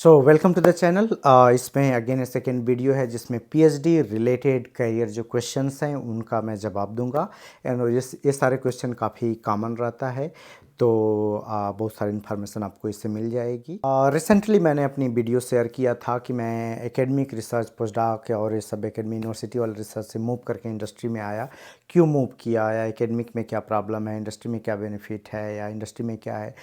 So welcome to the channel. इसमें again second video है जिसमें पीएचडी रिलेटेड करियर जो क्वेश्चंस हैं उनका मैं जवाब दूंगा। एंड ये सारे क्वेश्चन काफ़ी कॉमन रहता है, तो बहुत सारी इन्फॉर्मेशन आपको इससे मिल जाएगी। रिसेंटली मैंने अपनी वीडियो शेयर किया था कि मैं एकेडमिक रिसर्च पोस्टडॉक और ये सब एकेडमी यूनिवर्सिटी वाले रिसर्च से मूव करके इंडस्ट्री में आया। क्यों मूव किया, या एकेडमिक में क्या प्रॉब्लम है, इंडस्ट्री में क्या बेनिफिट है, या इंडस्ट्री में क्या है।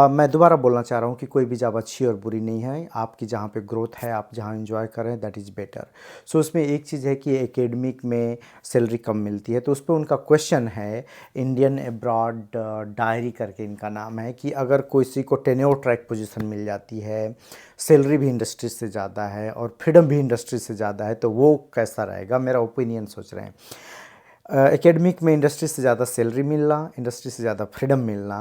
मैं दोबारा बोलना चाह रहा हूँ कि कोई भी जॉब अच्छी और बुरी नहीं है। आपकी जहाँ पे ग्रोथ है, आप जहाँ एंजॉय करें, दैट इज़ बेटर। उसमें एक चीज़ है कि एकेडमिक में सैलरी कम मिलती है, तो उस पर उनका क्वेश्चन है, इंडियन अब्रॉड डायरी करके इनका नाम है, कि अगर किसी को टेन्योर ट्रैक पोजीशन मिल जाती है, सैलरी भी इंडस्ट्री से ज़्यादा है और फ्रीडम भी इंडस्ट्री से ज़्यादा है, तो वो कैसा रहेगा। मेरा ओपिनियन सोच रहे हैं। एकेडमिक में इंडस्ट्री से ज़्यादा सैलरी मिलना, इंडस्ट्री से ज़्यादा फ्रीडम मिलना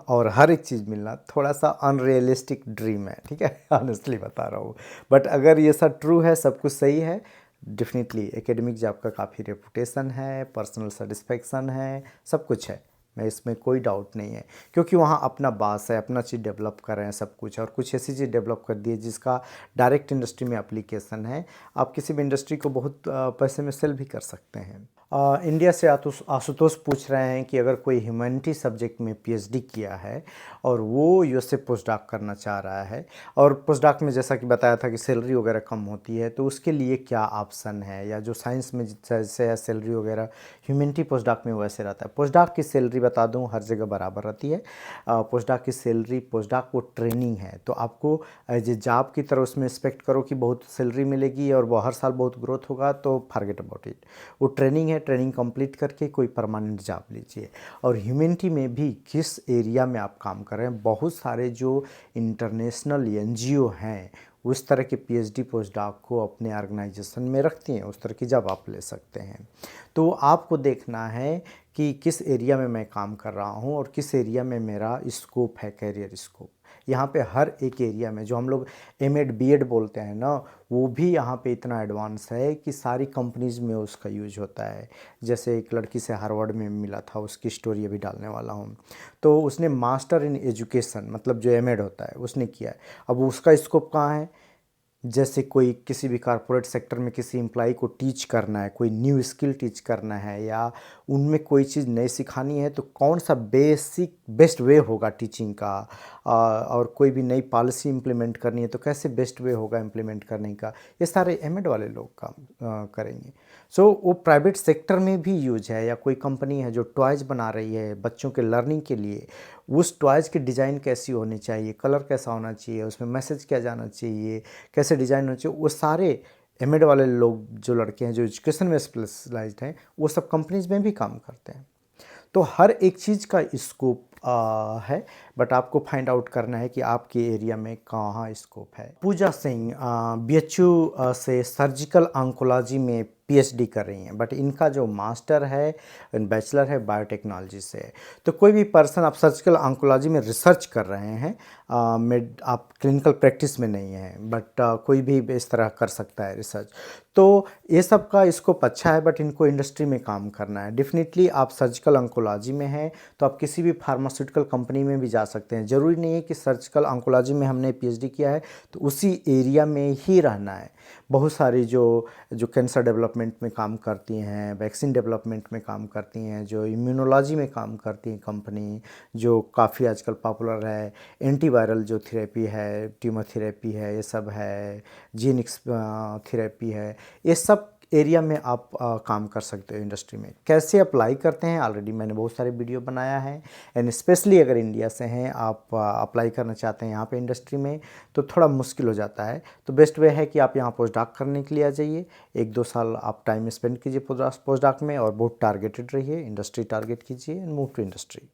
और हर एक चीज़ मिलना थोड़ा सा अनरियलिस्टिक ड्रीम है, ठीक है। ऑनेस्टली बता रहा हूँ। बट अगर ये सब ट्रू है, सब कुछ सही है, डेफिनेटली एकेडमिक जॉब का काफ़ी रेपुटेशन है, पर्सनल सेटिस्फेक्शन है, सब कुछ है। मैं इसमें कोई डाउट नहीं है, क्योंकि वहाँ अपना बास है, अपना चीज़ डेवलप कर रहे हैं सब कुछ, और कुछ ऐसी चीज़ डेवलप कर दी है जिसका डायरेक्ट इंडस्ट्री में एप्लीकेशन है। आप किसी भी इंडस्ट्री को बहुत पैसे में सेल भी कर सकते हैं। इंडिया से आशुतोष पूछ रहे हैं कि अगर कोई ह्यूमैनिटी सब्जेक्ट में पीएचडी किया है और वो यूएसए पोस्टडॉक करना चाह रहा है, और पोस्टडॉक में जैसा कि बताया था कि सैलरी वगैरह कम होती है, तो उसके लिए क्या ऑप्शन है, या जो साइंस में जैसे है सैलरी वगैरह, ह्यूमैनिटी पोस्टडॉक में वैसे रहता है। पोस्टडॉक की सैलरी बता दूं हर जगह बराबर रहती है। पोस्टडॉक की सैलरी, पोस्टडॉक वो ट्रेनिंग है, तो आपको एज ए जॉब की तरह उसमें एक्सपेक्ट करो कि बहुत सैलरी मिलेगी और वो हर साल बहुत ग्रोथ होगा, तो फॉरगेट अबाउट इट। वो ट्रेनिंग है, ट्रेनिंग कंप्लीट करके कोई परमानेंट जॉब लीजिए। और ह्यूमैनिटी में भी किस एरिया में आप काम कर रहे हैं, बहुत सारे जो इंटरनेशनल एनजीओ हैं उस तरह के पीएचडी पोस्टडॉक को अपने ऑर्गेनाइजेशन में रखती हैं, उस तरह की जॉब आप ले सकते हैं। तो आपको देखना है कि किस एरिया में मैं काम कर रहा हूँ और किस एरिया में मेरा स्कोप है, कैरियर स्कोप। यहाँ पे हर एक एरिया में जो हम लोग एमएड बीएड बोलते हैं ना, वो भी यहाँ पे इतना एडवांस है कि सारी कंपनीज़ में उसका यूज होता है। जैसे एक लड़की से हार्वर्ड में मिला था, उसकी स्टोरी अभी डालने वाला हूँ। तो उसने मास्टर इन एजुकेशन, मतलब जो एमएड होता है, उसने किया है। अब उसका स्कोप कहाँ है। जैसे कोई किसी भी कॉरपोरेट सेक्टर में किसी एम्प्लॉय को टीच करना है, कोई न्यू स्किल टीच करना है, या उनमें कोई चीज़ नई सिखानी है, तो कौन सा बेस्ट वे होगा टीचिंग का। और कोई भी नई पॉलिसी इम्प्लीमेंट करनी है तो कैसे बेस्ट वे होगा इम्प्लीमेंट करने का, ये सारे एमएड वाले लोग काम करेंगे। वो प्राइवेट सेक्टर में भी यूज है, या कोई कंपनी है जो टॉयज़ बना रही है बच्चों के लर्निंग के लिए, उस टॉयज़ की डिज़ाइन कैसी होनी चाहिए, कलर कैसा होना चाहिए, उसमें मैसेज क्या जाना चाहिए, कैसे डिज़ाइन होना चाहिए, वो सारे एमएड वाले लोग, जो लड़के हैं जो एजुकेशन में स्पेशलाइज्ड हैं, वो सब कंपनीज में भी काम करते हैं। तो हर एक चीज़ का स्कोप है, बट आपको फाइंड आउट करना है कि आपके एरिया में कहाँ स्कोप है। पूजा सिंह बीएचयू से सर्जिकल ऑन्कोलॉजी में पीएचडी कर रही हैं, बट इनका जो मास्टर है, बैचलर है, बायोटेक्नोलॉजी से है। तो कोई भी पर्सन, आप सर्जिकल ऑन्कोलॉजी में रिसर्च कर रहे हैं, आप क्लिनिकल प्रैक्टिस में नहीं हैं, बट कोई भी इस तरह कर सकता है रिसर्च। तो ये सब का स्कोप अच्छा है, बट इनको इंडस्ट्री में काम करना है। डेफिनेटली आप सर्जिकल ऑन्कोलॉजी में हैं तो आप किसी भी फार्मास्यूटिकल कंपनी में भी जा सकते हैं। ज़रूरी नहीं है कि सर्जिकल ऑन्कोलॉजी में हमने पीएचडी किया है तो उसी एरिया में ही रहना है। बहुत सारी जो जो कैंसर डेवलपमेंट में काम करती हैं, वैक्सीन डेवलपमेंट में काम करती हैं, जो इम्यूनोलॉजी में काम करती हैं कंपनी, जो काफ़ी आजकल पॉपुलर है, एंटीवायरल जो थेरेपी है, ट्यूमर थेरेपी है, ये सब है, जीनिक्स थेरेपी है, ये सब एरिया में आप काम कर सकते हो इंडस्ट्री में। कैसे अप्लाई करते हैं, ऑलरेडी मैंने बहुत सारे वीडियो बनाया है। एंड स्पेशली अगर इंडिया से हैं, आप अप्लाई करना चाहते हैं यहाँ पे इंडस्ट्री में, तो थोड़ा मुश्किल हो जाता है। तो बेस्ट वे है कि आप यहाँ पोस्टडॉक करने के लिए आ जाइए, 1-2 साल आप टाइम स्पेंड कीजिए पोस्टडॉक में, और बहुत टारगेटेड रहिए, इंडस्ट्री टारगेट कीजिए and move to industry.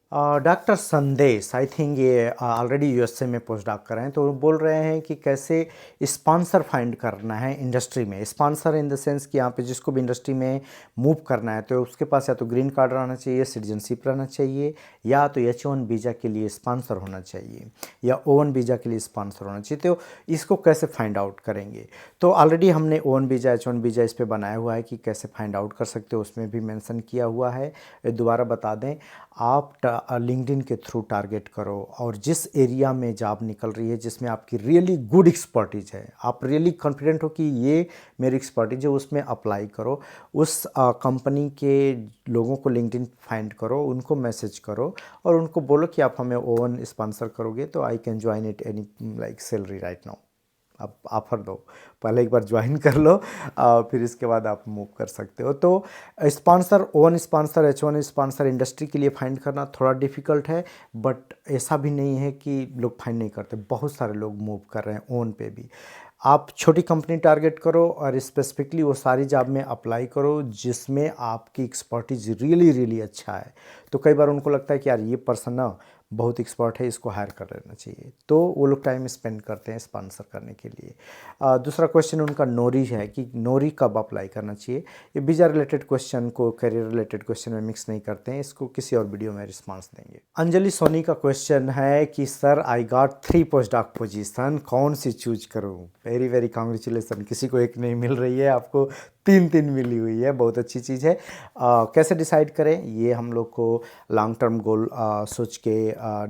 Doctor Sandesh, I think ये ऑलरेडी यूएसए में पोस्टडॉक कर रहे हैं, तो वो बोल रहे हैं कि कैसे स्पॉन्सर फाइंड करना है इंडस्ट्री में। स्पॉन्सर इन द सेंस कि यहाँ पे जिसको भी इंडस्ट्री में मूव करना है तो उसके पास या तो ग्रीन कार्ड रहना चाहिए, सिटीजनशिप रहना चाहिए, या तो H1 वीज़ा के लिए स्पॉन्सर होना चाहिए, या O1 वीज़ा के लिए स्पॉन्सर होना चाहिए। तो इसको कैसे फाइंड आउट करेंगे? तो ऑलरेडी हमने O1 वीज़ा, H1 वीज़ा इस पे बनाया हुआ है कि कैसे फाइंड आउट कर सकते हो, उसमें भी मेंशन किया हुआ है। दोबारा बता दें, आप लिंक्डइन के थ्रू टारगेट करो और जिस एरिया में जॉब निकल रही है जिसमें आपकी रियली गुड एक्सपर्टीज है, आप रियली कॉन्फिडेंट हो कि ये मेरी एक्सपर्टीज है, उसमें अप्लाई करो। उस कंपनी के लोगों को लिंक्डइन फाइंड करो, उनको मैसेज करो और उनको बोलो कि आप हमें O1 स्पॉन्सर करोगे तो I can join it any like salary right now. आप ऑफ़र दो, पहले एक बार ज्वाइन कर लो, फिर इसके बाद आप मूव कर सकते हो। तो sponsor, O1 sponsor, H1 sponsor industry के लिए फाइंड करना थोड़ा डिफ़िकल्ट है, बट ऐसा भी नहीं है कि लोग फाइंड नहीं करते, बहुत सारे लोग मूव कर रहे हैं O1 पे भी। आप छोटी कंपनी टारगेट करो और स्पेसिफिकली वो सारी जॉब में अप्लाई करो जिसमें आपकी एक्सपर्टीज रियली रियली अच्छा है। तो कई बार उनको लगता है कि यार ये पर्सन ना बहुत एक्सपर्ट है, इसको हायर कर लेना चाहिए, तो वो लोग टाइम स्पेंड करते हैं स्पॉन्सर करने के लिए। दूसरा क्वेश्चन उनका नोरी है कि नोरी कब अप्लाई करना चाहिए। ये वीज़ा रिलेटेड क्वेश्चन को करियर रिलेटेड क्वेश्चन में मिक्स नहीं करते हैं, इसको किसी और वीडियो में रिस्पांस देंगे। अंजलि सोनी का क्वेश्चन है कि sir I got 3 post doc position, कौन सी चूज करूँ? वेरी वेरी कॉन्ग्रेचुलेसन, किसी को एक नहीं मिल रही है, आपको 3 मिली हुई है, बहुत अच्छी चीज़ है। कैसे डिसाइड करें, ये हम लोग को लॉन्ग टर्म गोल सोच के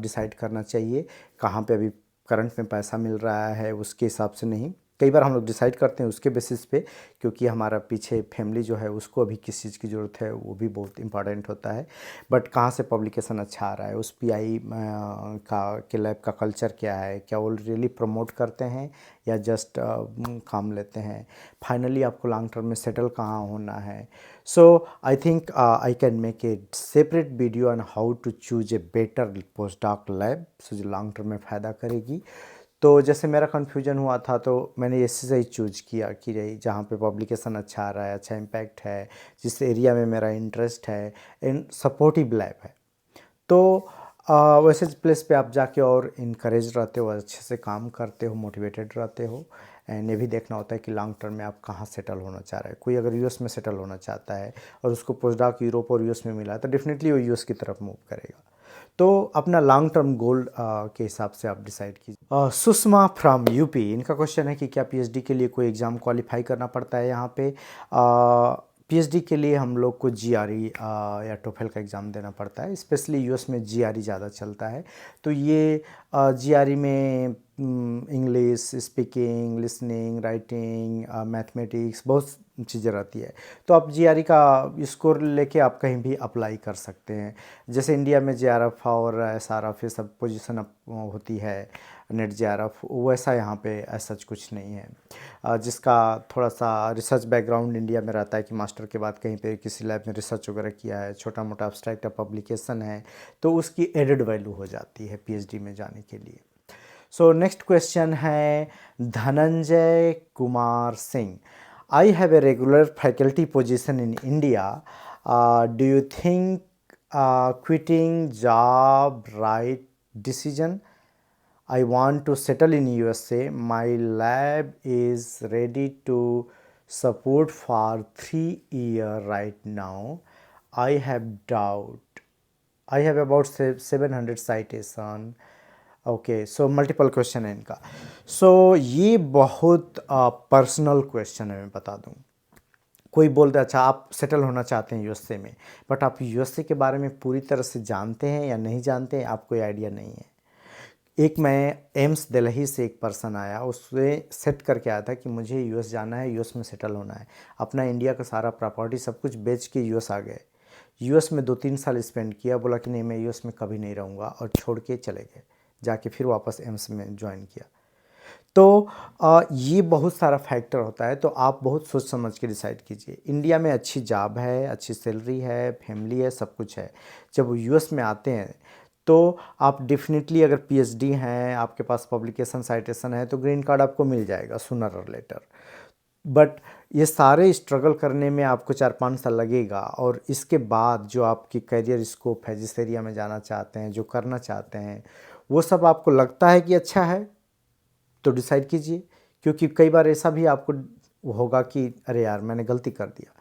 डिसाइड करना चाहिए। कहाँ पे अभी करंट में पैसा मिल रहा है उसके हिसाब से नहीं, कई बार हम लोग डिसाइड करते हैं उसके बेसिस पे, क्योंकि हमारा पीछे फैमिली जो है उसको अभी किस चीज़ की ज़रूरत है वो भी बहुत इंपॉर्टेंट होता है। बट कहाँ से पब्लिकेशन अच्छा आ रहा है, उस PI का के लैब का कल्चर क्या है, क्या वो रियली प्रमोट करते हैं या जस्ट काम लेते हैं, फाइनली आपको लॉन्ग टर्म में सेटल कहाँ होना है। So I think I can make a separate video on how to choose a better post doc lab, so जो लॉन्ग टर्म में फ़ायदा करेगी। तो जैसे मेरा कन्फ्यूजन हुआ था तो मैंने इसी से ही चूज किया कि रही जहाँ पे पब्लिकेशन अच्छा आ रहा है, अच्छा इम्पैक्ट है, जिस एरिया में मेरा इंटरेस्ट है, इन सपोर्टिव लैब है। तो वैसे प्लेस पे आप जाके और इनकरेज रहते हो, अच्छे से काम करते हो, मोटिवेटेड रहते हो। एंड ये भी देखना होता है कि लॉन्ग टर्म में आप कहाँ सेटल होना चाह रहे हैं। कोई अगर US में सेटल होना चाहता है और उसको पोस्ट डॉक यूरोप और US में मिला है तो डेफिनेटली वो US की तरफ मूव करेगा। तो अपना लॉन्ग टर्म गोल के हिसाब से आप डिसाइड कीजिए। सुषमा फ्रॉम UP, इनका क्वेश्चन है कि क्या PhD के लिए कोई एग्ज़ाम क्वालिफाई करना पड़ता है यहाँ पे। PhD के लिए हम लोग को GRE या TOEFL का एग्ज़ाम देना पड़ता है, स्पेशली US में GRE ज़्यादा चलता है। तो ये GRE में English speaking, listening, writing, mathematics बहुत चीज़ें रहती है। तो आप GRE का स्कोर लेके आप कहीं भी अप्लाई कर सकते हैं। जैसे इंडिया में JRF और SRF ये सब पोजीशन होती है, नेट JRF, वैसा यहाँ पे ऐसा कुछ नहीं है। जिसका थोड़ा सा रिसर्च बैकग्राउंड इंडिया में रहता है कि मास्टर के बाद कहीं पे किसी लैब में रिसर्च वगैरह किया है, छोटा मोटा एब्स्ट्रैक्ट या पब्लिकेशन है, तो उसकी एडेड वैल्यू हो जाती है PhD में जाने के लिए। सो नेक्स्ट क्वेश्चन है Dhananjay Kumar Singh, I have a regular faculty position in India, do you think quitting job right decision? I want to settle in USA. My lab is ready to support for 3 years right now. I have doubt. I have about 700 citation. Okay, so multiple question है इनका। सो ये बहुत personal question है, मैं बता दूं। कोई बोलता है अच्छा आप सेटल होना चाहते हैं USA में, बट आप USA के बारे में पूरी तरह से जानते हैं या नहीं जानते हैं, आपको कोई आइडिया नहीं है। एक मैं एम्स दिल्ली से एक पर्सन आया, उसने सेट करके आया था कि मुझे US जाना है, US में सेटल होना है, अपना इंडिया का सारा प्रॉपर्टी सब कुछ बेच के US आ गए। US में 2-3 साल स्पेंड किया, बोला कि नहीं मैं US में कभी नहीं रहूँगा, और छोड़ के चले गए, जाके फिर वापस एम्स में ज्वाइन किया। तो ये बहुत सारा फैक्टर होता है, तो आप बहुत सोच समझ के डिसाइड कीजिए। इंडिया में अच्छी जॉब है, अच्छी सैलरी है, फैमिली है, सब कुछ है। जब वो US में आते हैं तो आप डेफिनेटली अगर PhD हैं, आपके पास पब्लिकेशन साइटेशन है, तो ग्रीन कार्ड आपको मिल जाएगा सूनर और लेटर। बट ये सारे स्ट्रगल करने में आपको 4-5 साल लगेगा, और इसके बाद जो आपकी करियर स्कोप है, जिस एरिया में जाना चाहते हैं, जो करना चाहते हैं, वो सब आपको लगता है कि अच्छा है तो डिसाइड कीजिए। क्योंकि कई बार ऐसा भी आपको होगा कि अरे यार मैंने गलती कर दिया।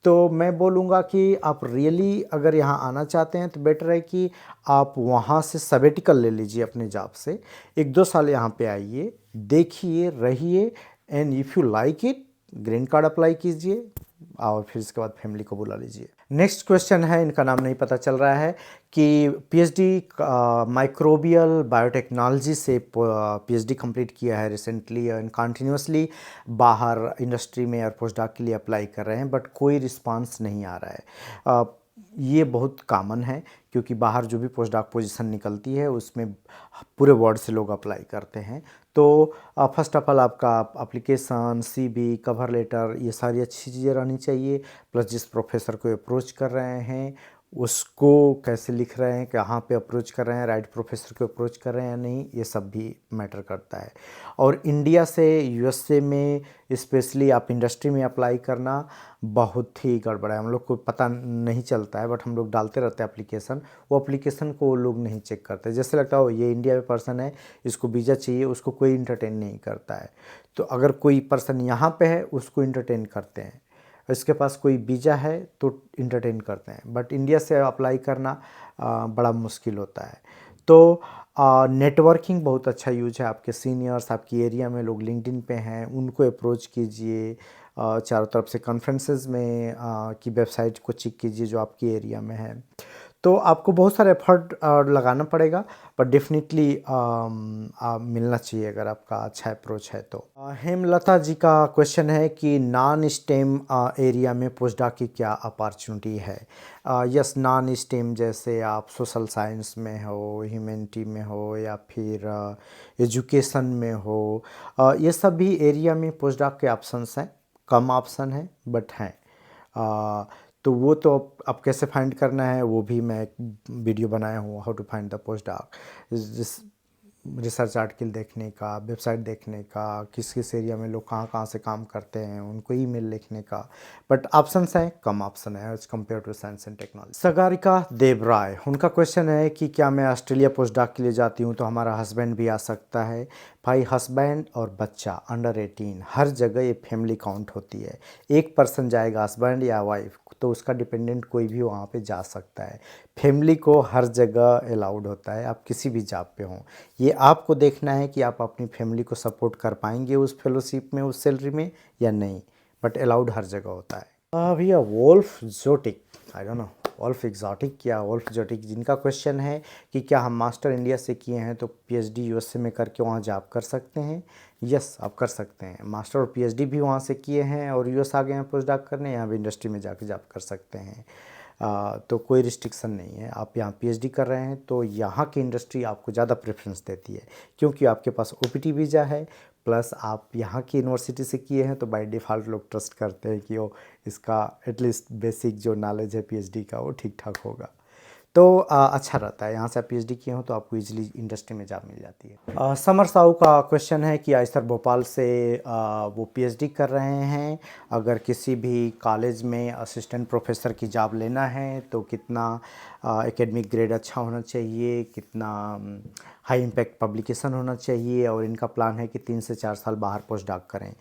तो मैं बोलूँगा कि आप रियली अगर यहाँ आना चाहते हैं तो बेटर है कि आप वहाँ से सबेटिकल ले लीजिए अपने जॉब से, 1-2 साल यहाँ पे आइए, देखिए, रहिए, and if you like it green card apply कीजिए और फिर इसके बाद फैमिली को बुला लीजिए। नेक्स्ट क्वेश्चन है, इनका नाम नहीं पता चल रहा है, कि पीएचडी माइक्रोबियल बायोटेक्नोलॉजी से पीएचडी कंप्लीट किया है रिसेंटली एंड कंटिन्यूसली बाहर इंडस्ट्री में और पोस्ट डॉक के लिए अप्लाई कर रहे हैं, बट कोई रिस्पांस नहीं आ रहा है। ये बहुत कॉमन है क्योंकि बाहर जो भी पोस्ट डॉक पोजीशन निकलती है उसमें पूरे वर्ल्ड से लोग अप्लाई करते हैं। तो फर्स्ट ऑफ ऑल आपका एप्लीकेशन, सीवी, कवर लेटर, ये सारी अच्छी चीज़ें रहनी चाहिए। प्लस जिस प्रोफेसर को अप्रोच कर रहे हैं उसको कैसे लिख रहे हैं, कहाँ पे अप्रोच कर रहे हैं, राइट प्रोफेसर को अप्रोच कर रहे हैं या नहीं, ये सब भी मैटर करता है। और इंडिया से यूएसए में स्पेशली आप इंडस्ट्री में अप्लाई करना बहुत ही गड़बड़ है। हम लोग को पता नहीं चलता है, बट हम लोग डालते रहते हैं एप्लीकेशन, वो एप्लीकेशन को लोग नहीं चेक करते। जैसे लगता हो ये इंडिया में पर्सन है, इसको वीज़ा चाहिए, उसको कोई इंटरटेन नहीं करता है। तो अगर कोई पर्सन यहाँ पे है उसको इंटरटेन करते हैं, इसके पास कोई वीज़ा है तो इंटरटेन करते हैं, बट इंडिया से अप्लाई करना बड़ा मुश्किल होता है। तो नेटवर्किंग बहुत अच्छा यूज है। आपके सीनियर्स, आपकी एरिया में लोग लिंक्डइन पे हैं, उनको अप्रोच कीजिए। चारों तरफ से कॉन्फ्रेंसेस में की वेबसाइट को चेक कीजिए जो आपकी एरिया में है। तो आपको बहुत सारा एफर्ट लगाना पड़ेगा, पर डेफिनेटली मिलना चाहिए अगर आपका अच्छा अप्रोच है तो। हेमलता जी का क्वेश्चन है कि नॉन स्टेम एरिया में पोस्ट डॉक की क्या अपॉर्चुनिटी है। यस, नॉन स्टेम जैसे आप सोशल साइंस में हो, ह्यूमैनिटी में हो, या फिर एजुकेशन में हो, ये सब भी एरिया में पोस्ट डॉक के ऑप्शंस हैं। कम ऑप्शन है बट हैं। तो वो तो अब कैसे फाइंड करना है वो भी मैं एक वीडियो बनाया हूँ, how to find the post doc. Research article देखने का, वेबसाइट देखने का, किस किस एरिया में लोग कहाँ कहाँ से काम करते हैं, उनको ईमेल लिखने का। बट ऑप्शंस हैं, कम ऑप्शन है as compared to science and technology. Sagarika Devroy, उनका क्वेश्चन है कि क्या मैं ऑस्ट्रेलिया पोस्ट डॉक के लिए जाती हूँ तो हमारा हस्बैंड भी आ सकता है। भाई, हस्बैंड और बच्चा अंडर 18 हर जगह ये फैमिली काउंट होती है। एक पर्सन जाएगा, हस्बैंड या वाइफ, तो उसका डिपेंडेंट कोई भी वहाँ पे जा सकता है। फैमिली को हर जगह अलाउड होता है, आप किसी भी जॉब पे हों। ये आपको देखना है कि आप अपनी फैमिली को सपोर्ट कर पाएंगे उस फेलोशिप में, उस सैलरी में या नहीं, बट अलाउड हर जगह होता है। भैया Wolf Zotic, I don't know Wolf Exotic या वोल्फ जोटिक, जिनका क्वेश्चन है कि क्या हम मास्टर इंडिया से किए हैं तो पीएचडी यूएसए में करके वहाँ जॉब कर सकते हैं। यस, आप कर सकते हैं। मास्टर और पीएचडी भी वहाँ से किए हैं और यूएस आ गए हैं पोस्ट डॉक करने, यहाँ भी इंडस्ट्री में जाके जॉब कर सकते हैं। तो कोई रिस्ट्रिक्शन नहीं है। आप यहाँ पीएचडी कर रहे हैं तो यहाँ की इंडस्ट्री आपको ज़्यादा प्रेफरेंस देती है क्योंकि आपके पास ओपीटी वीज़ा है, प्लस आप यहाँ की यूनिवर्सिटी से किए हैं तो बाय डिफ़ॉल्ट लोग ट्रस्ट करते हैं कि वो इसका एटलीस्ट बेसिक जो नॉलेज है पीएचडी का वो ठीक ठाक होगा। तो अच्छा रहता है। यहाँ से आप पीएचडी किए हो तो आपको इजीली इंडस्ट्री में जॉब मिल जाती है। समर साहू का क्वेश्चन है कि आयसर भोपाल से वो पीएचडी कर रहे हैं, अगर किसी भी कॉलेज में असिस्टेंट प्रोफेसर की जॉब लेना है तो कितना एकेडमिक ग्रेड अच्छा होना चाहिए, कितना हाई इम्पैक्ट पब्लिकेशन होना चाहिए, और इनका प्लान है कि 3 से 4 साल बाहर पोस्ट डॉक करें।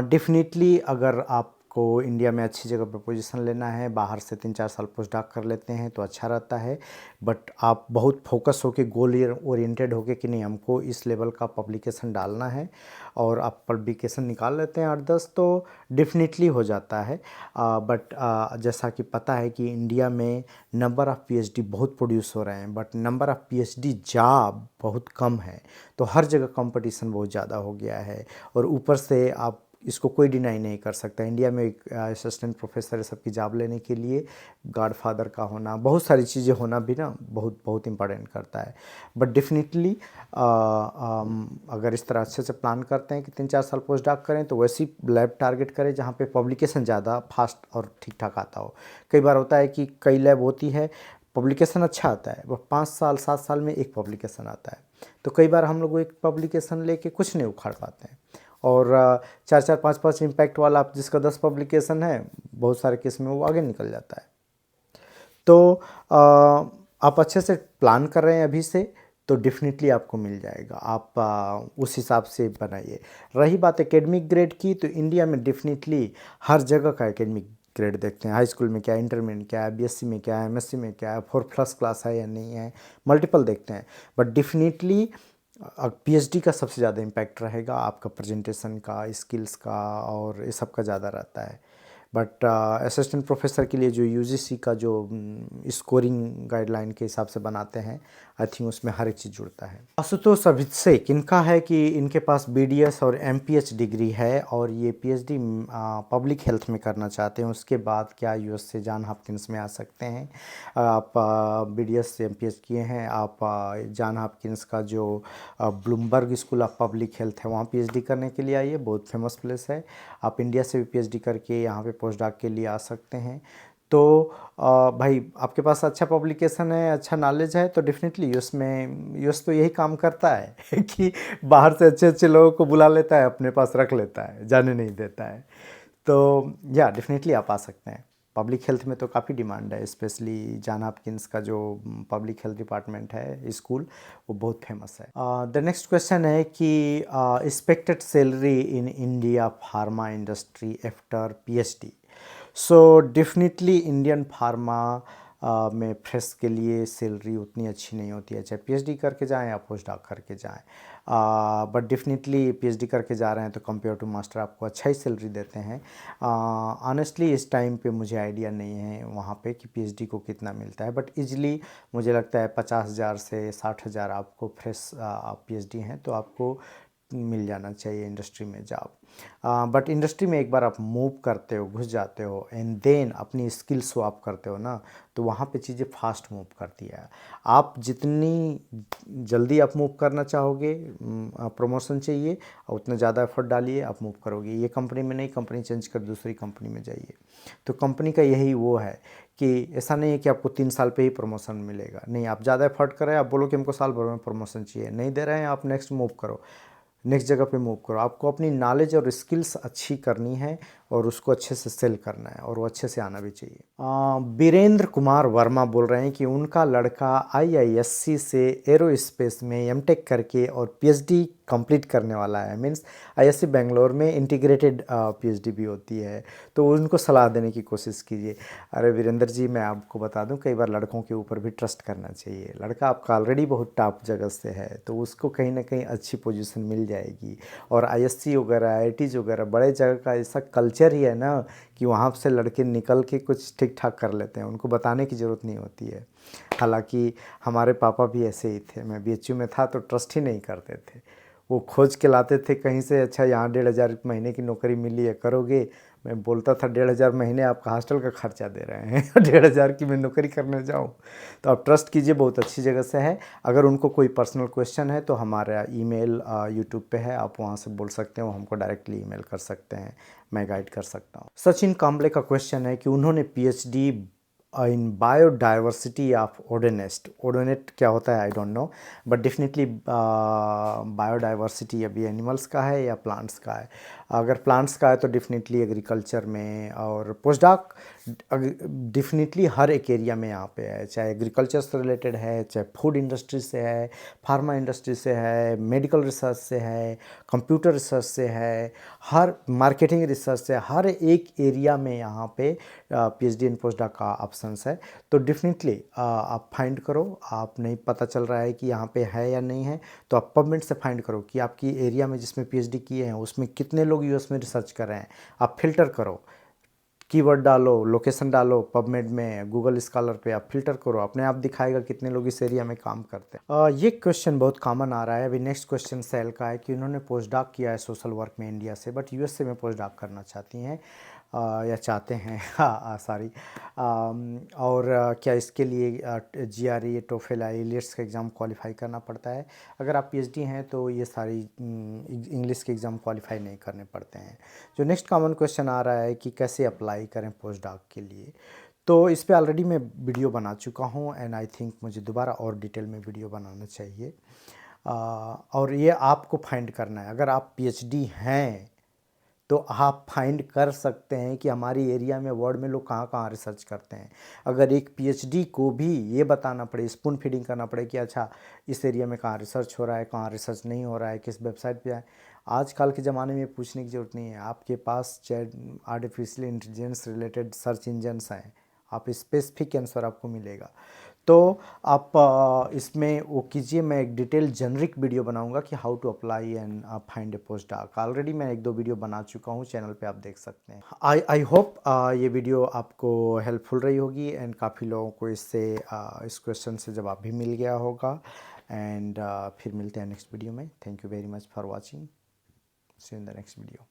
डेफिनेटली अगर आपको इंडिया में अच्छी जगह पर पोजीशन लेना है, बाहर से 3-4 साल पोस्ट डॉक कर लेते हैं तो अच्छा रहता है। बट आप बहुत फोकस होके, गोल ओरिएंटेड होके कि नहीं हमको इस लेवल का पब्लिकेशन डालना है, और आप पब्लिकेशन निकाल लेते हैं 8-10 तो डेफिनेटली हो जाता है। बट जैसा कि पता है कि इंडिया में नंबर ऑफ़ पीएचडी बहुत प्रोड्यूस हो रहे हैं, but number of PhD job बहुत कम है। तो हर जगह कंपटीशन बहुत ज़्यादा हो गया है, और ऊपर से आप इसको कोई डिनाई नहीं कर सकता। इंडिया में एक असिस्टेंट प्रोफेसर सबकी जॉब लेने के लिए गॉडफादर का होना, बहुत सारी चीज़ें होना भी ना बहुत बहुत इंपॉर्टेंट करता है। बट डेफिनेटली अगर इस तरह अच्छे से प्लान करते हैं कि 3-4 साल पोस्ट डॉक करें तो वैसी लैब टारगेट करें जहाँ पे पब्लिकेशन ज़्यादा फास्ट और ठीक ठाक आता हो। कई बार होता है कि कई लैब होती है पब्लिकेशन अच्छा आता है, वो 5 साल 7 साल में एक पब्लिकेशन आता है, तो कई बार हम लोग एक पब्लिकेशन लेके कुछ नहीं उखाड़ पाते हैं। और 4-4 5-5 इम्पैक्ट वाला आप जिसका 10 पब्लिकेशन है, बहुत सारे केस में वो आगे निकल जाता है। तो आप अच्छे से प्लान कर रहे हैं अभी से तो डेफिनेटली आपको मिल जाएगा। आप उस हिसाब से बनाइए। रही बात एकेडमिक ग्रेड की, तो इंडिया में डेफिनेटली हर जगह का एकेडमिक ग्रेड देखते हैं। हाई स्कूल में क्या है, इंटरमीडिएट क्या है, बीएससी में क्या है, एमएससी में क्या है, 4 फर्स्ट क्लास है या नहीं है, मल्टीपल देखते हैं। बट डेफिनेटली पीएचडी का सबसे ज़्यादा इम्पैक्ट रहेगा आपका प्रेजेंटेशन का, स्किल्स का, और ये सब का ज़्यादा रहता है। बट असिस्टेंट प्रोफेसर के लिए जो यूजीसी का जो स्कोरिंग गाइडलाइन के हिसाब से बनाते हैं, आई थिंक उसमें हर एक चीज़ जुड़ता है। आशुतोष अभिषेक, इनका है कि इनके पास बीडीएस और एमपीएच डिग्री है और ये पीएचडी पब्लिक हेल्थ में करना चाहते हैं। उसके बाद क्या यूएस से जॉन हॉपकिंस में आ सकते हैं। आप बीडीएस से एमपीएच किए हैं, आप जॉन हॉपकिंस का जो Bloomberg school of public health है वहाँ पीएचडी करने के लिए आइए, बहुत फेमस प्लेस है। आप इंडिया से भी पीएचडी करके यहाँ पे पोस्ट डॉक के लिए आ सकते हैं। तो भाई आपके पास अच्छा पब्लिकेशन है, अच्छा नॉलेज है, तो डेफिनेटली यूएस तो यही काम करता है कि बाहर से अच्छे अच्छे लोगों को बुला लेता है, अपने पास रख लेता है, जाने नहीं देता है। तो या डेफिनेटली आप आ सकते हैं। पब्लिक हेल्थ में तो काफ़ी डिमांड है, स्पेशली जॉन हॉपकिंस का जो पब्लिक हेल्थ डिपार्टमेंट है स्कूल, वो बहुत फेमस है। द नेक्स्ट क्वेश्चन है कि expected salary in India pharma industry after PhD. So definitely Indian pharma में फ्रेश के लिए सैलरी उतनी अच्छी नहीं होती है, चाहे पीएचडी करके जाएं या पोस्ट डॉक करके जाएं। बट डेफिनेटली पीएचडी करके जा रहे हैं तो कंपेयर टू मास्टर आपको अच्छा ही सैलरी देते हैं। ऑनेस्टली इस टाइम पे मुझे आइडिया नहीं है वहाँ पे कि पीएचडी को कितना मिलता है, बट इजली मुझे लगता है 50,000 से 60,000 आपको फ्रेश आप पीएचडी हैं तो आपको मिल जाना चाहिए इंडस्ट्री में जॉब। बट इंडस्ट्री में एक बार आप मूव करते हो, घुस जाते हो, एंड देन अपनी स्किल स्वैप करते हो ना, तो वहाँ पे चीज़ें फास्ट मूव करती है। आप जितनी जल्दी आप मूव करना चाहोगे, प्रमोशन चाहिए, और उतना ज़्यादा एफर्ट डालिए, आप मूव करोगे। ये कंपनी में नहीं, कंपनी चेंज कर दूसरी कंपनी में जाइए। तो कंपनी का यही वो है कि ऐसा नहीं है कि आपको 3 साल पे ही प्रमोशन मिलेगा, नहीं, आप ज़्यादा एफर्ट करें, आप बोलो कि हमको साल भर में प्रमोशन चाहिए, नहीं दे रहे हैं, आप नेक्स्ट मूव करो, नेक्स्ट जगह पे मूव करो। आपको अपनी नॉलेज और स्किल्स अच्छी करनी है और उसको अच्छे से सेल करना है, और वो अच्छे से आना भी चाहिए। बीरेंद्र कुमार वर्मा बोल रहे हैं कि उनका लड़का आईआईएससी से एरोस्पेस में एमटेक करके और पीएचडी कंप्लीट करने वाला है। मीन्स आईआईएससी बेंगलोर में इंटीग्रेटेड पीएचडी भी होती है, तो उनको सलाह देने की कोशिश कीजिए। अरे वीरेंद्र जी, मैं आपको बता दूं, कई बार लड़कों के ऊपर भी ट्रस्ट करना चाहिए। लड़का आपका ऑलरेडी बहुत टॉप जगह से है, तो उसको कहीं ना कहीं अच्छी पोजीशन मिल जाएगी। और आईएससी वगैरह, आईआईटीज वगैरह बड़े जगह का ऐसा कल्चर ही है ना कि वहाँ से लड़के निकल के कुछ ठीक ठाक कर लेते हैं, उनको बताने की ज़रूरत नहीं होती है। हालांकि हमारे पापा भी ऐसे ही थे, मैं बीएचयू में था तो ट्रस्ट ही नहीं करते थे, वो खोज के लाते थे कहीं से, अच्छा यहाँ 1,500 महीने की नौकरी मिली है, करोगे? मैं बोलता था 1,500 महीने आपका हॉस्टल का खर्चा दे रहे हैं 1,500 की मैं नौकरी करने जाऊँ? तो आप ट्रस्ट कीजिए, बहुत अच्छी जगह से है। अगर उनको कोई पर्सनल क्वेश्चन है तो हमारा ईमेल यूट्यूब पे है, आप वहाँ से बोल सकते हैं, वो हमको डायरेक्टली ईमेल कर सकते हैं, मैं गाइड कर सकता हूँ। सचिन काम्बले का क्वेश्चन है कि उन्होंने पीएचडी इन बायोडाइवर्सिटी ऑफ ओडोनेस्ट। ओडोनेट क्या होता है आई don't no, but definitely biodiversity अभी एनिमल्स का है या प्लांट्स का है। अगर प्लांट्स का है तो डेफिनेटली एग्रीकल्चर में, और पोस्टडॉक डेफिनेटली हर एक एरिया में यहाँ पे है, चाहे एग्रीकल्चर से रिलेटेड है, चाहे फूड इंडस्ट्री से है, फार्मा इंडस्ट्री से है, मेडिकल रिसर्च से है, कंप्यूटर रिसर्च से है, हर मार्केटिंग रिसर्च से, हर एक एरिया में यहाँ पे पीएचडी इन पोस्टडॉक का ऑप्शंस है। तो डेफिनेटली आप फाइंड करो, आप नहीं पता चल रहा है कि यहाँ पे है या नहीं है, तो आप पबमेड से फाइंड करो कि आपकी एरिया में जिसमें पीएचडी किए हैं उसमें कितने लोग यूएस में रिसर्च कर रहे हैं। आप फिल्टर करो, कीवर्ड डालो, लोकेशन डालो पबमेड में, गूगल स्कॉलर पे आप फिल्टर करो, अपने आप दिखाएगा कितने लोग इस एरिया में काम करते हैं। ये क्वेश्चन बहुत कॉमन आ रहा है। अभी नेक्स्ट क्वेश्चन सेल का है कि उन्होंने पोस्ट डॉक किया है सोशल वर्क में इंडिया से, बट यूएसए में पोस्ट डॉक करना चाहती हैं या चाहते हैं, हाँ सॉरी। और क्या इसके लिए जीआरई, टोफेल, आईएलटीएस का एग्ज़ाम क्वालिफाई करना पड़ता है? अगर आप पीएचडी हैं तो ये सारी इंग्लिश के एग्ज़ाम क्वालिफाई नहीं करने पड़ते हैं। जो नेक्स्ट कॉमन क्वेश्चन आ रहा है कि कैसे अप्लाई करें पोस्ट डॉक के लिए, तो इस पे ऑलरेडी मैं वीडियो बना चुका हूँ, एंड आई थिंक मुझे दोबारा और डिटेल में वीडियो बनाना चाहिए। और ये आपको फाइंड करना है, अगर आप पीएचडी हैं तो आप फाइंड कर सकते हैं कि हमारी एरिया में वर्ल्ड में लोग कहाँ कहाँ रिसर्च करते हैं। अगर एक पीएचडी को भी ये बताना पड़े, स्पून फीडिंग करना पड़े कि अच्छा इस एरिया में कहाँ रिसर्च हो रहा है, कहाँ रिसर्च नहीं हो रहा है, किस वेबसाइट पे है, आजकल के ज़माने में पूछने की ज़रूरत नहीं है। आपके पास chat artificial intelligence related search engines हैं, आप स्पेसिफिक आंसर आपको मिलेगा। तो आप इसमें वो कीजिए, मैं एक डिटेल जेनरिक वीडियो बनाऊंगा कि how to apply and find a post doc. Already मैं 1-2 वीडियो बना चुका हूँ, चैनल पे आप देख सकते हैं। आई होप ये वीडियो आपको हेल्पफुल रही होगी एंड काफ़ी लोगों को इससे इस क्वेश्चन से जवाब भी मिल गया होगा। एंड फिर मिलते हैं नेक्स्ट वीडियो में। Thank you very much for watching. See you in the next video.